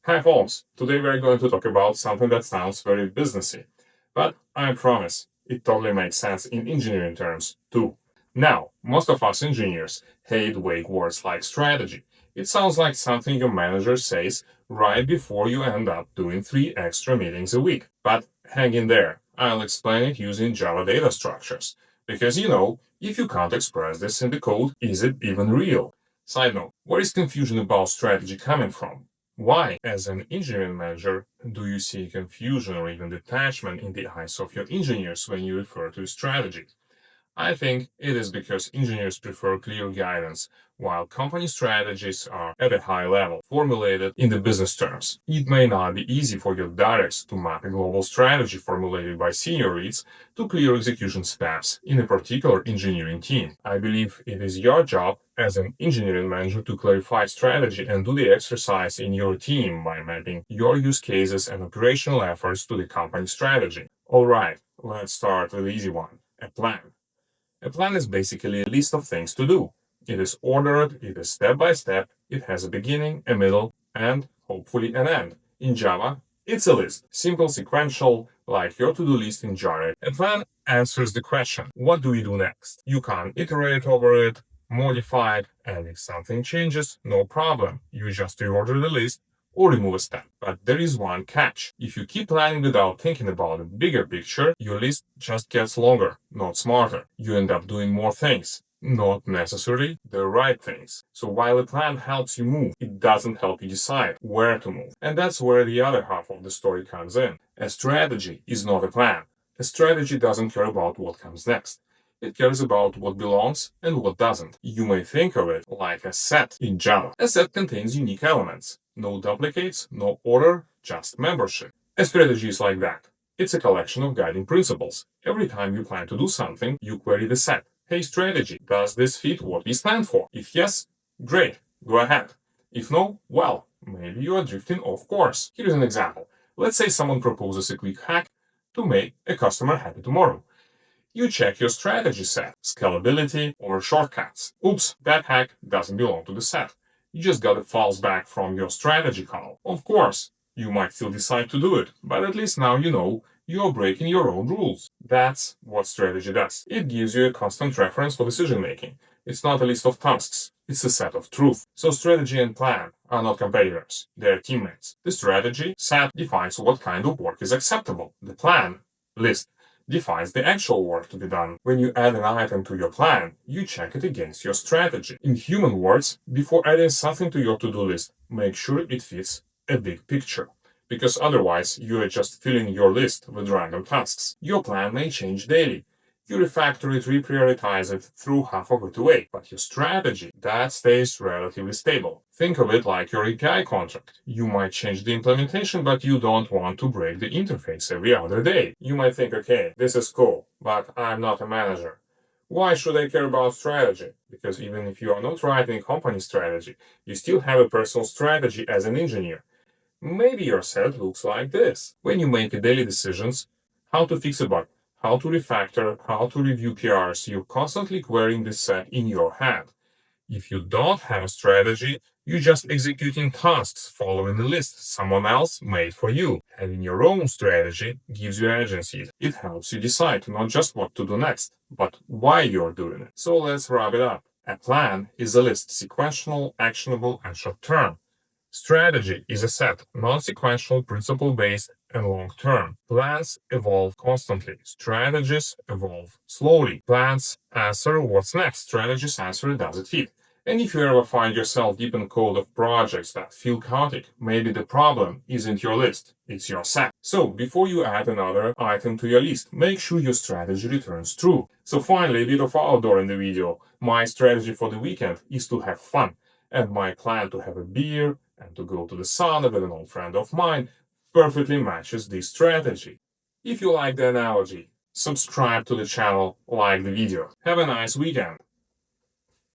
Hi folks, today we're going to talk about something that sounds very businessy, but I promise it totally makes sense in engineering terms too. Now, most of us engineers hate vague words like strategy. It sounds like something your manager says right before you end up doing 3 extra meetings a week. But hang in there, I'll explain it using Java data structures. Because if you can't express this in the code, is it even real? Side note, where is confusion about strategy coming from? Why, as an engineering manager, do you see confusion or even detachment in the eyes of your engineers when you refer to strategy? I think it is because engineers prefer clear guidance, while company strategies are at a high level, formulated in the business terms. It may not be easy for your directs to map a global strategy formulated by senior leads to clear execution steps in a particular engineering team. I believe it is your job as an engineering manager to clarify strategy and do the exercise in your team by mapping your use cases and operational efforts to the company strategy. Alright, let's start with the easy one, a plan. A plan is basically a list of things to do. It is ordered, it is step by step, it has a beginning, a middle, and hopefully an end. In Java, it's a list. Simple, sequential, like your to-do list in Java. A plan answers the question, what do we do next? You can iterate over it, modify it, and if something changes, no problem. You just reorder the list or remove a step. But there is one catch. If you keep planning without thinking about the bigger picture, your list just gets longer, not smarter. You end up doing more things, not necessarily the right things. So while a plan helps you move, it doesn't help you decide where to move. And that's where the other half of the story comes in. A strategy is not a plan. A strategy doesn't care about what comes next. It cares about what belongs and what doesn't. You may think of it like a set in Java. A set contains unique elements. No duplicates, no order, just membership. A strategy is like that. It's a collection of guiding principles. Every time you plan to do something, you query the set. Hey strategy, does this fit what we stand for? If yes, great, go ahead. If no, well, maybe you are drifting off course. Here's an example. Let's say someone proposes a quick hack to make a customer happy tomorrow. You check your strategy set, scalability or shortcuts. Oops, that hack doesn't belong to the set. You just got a false back from your strategy call. Of course, you might still decide to do it, but at least now you know you're breaking your own rules. That's what strategy does. It gives you a constant reference for decision making. It's not a list of tasks, it's a set of truth. So strategy and plan are not competitors, they're teammates. The strategy set defines what kind of work is acceptable. The plan list defines the actual work to be done. When you add an item to your plan, you check it against your strategy. In human words, before adding something to your to-do list, make sure it fits a big picture. Because otherwise, you are just filling your list with random tasks. Your plan may change daily. You refactor it, reprioritize it, throw half of it away. But your strategy, that stays relatively stable. Think of it like your API contract. You might change the implementation, but you don't want to break the interface every other day. You might think, okay, this is cool, but I'm not a manager. Why should I care about strategy? Because even if you are not writing company strategy, you still have a personal strategy as an engineer. Maybe your set looks like this. When you make daily decisions, how to fix a bug, how to refactor, how to review PRs, you're constantly querying this set in your head. If you don't have a strategy, you're just executing tasks following the list someone else made for you. Having your own strategy gives you agency. It helps you decide not just what to do next, but why you're doing it. So let's wrap it up. A plan is a list, sequential, actionable, and short-term. Strategy is a set, non-sequential, principle-based, and long-term. Plans evolve constantly. Strategies evolve slowly. Plans answer what's next. Strategies answer does it fit. And if you ever find yourself deep in code of projects that feel chaotic, maybe the problem isn't your list, it's your set. So before you add another item to your list, make sure your strategy returns true. So finally, a bit of outdoor in the video. My strategy for the weekend is to have fun. And my plan to have a beer and to go to the sauna with an old friend of mine perfectly matches this strategy. If you like the analogy, subscribe to the channel, like the video. Have a nice weekend.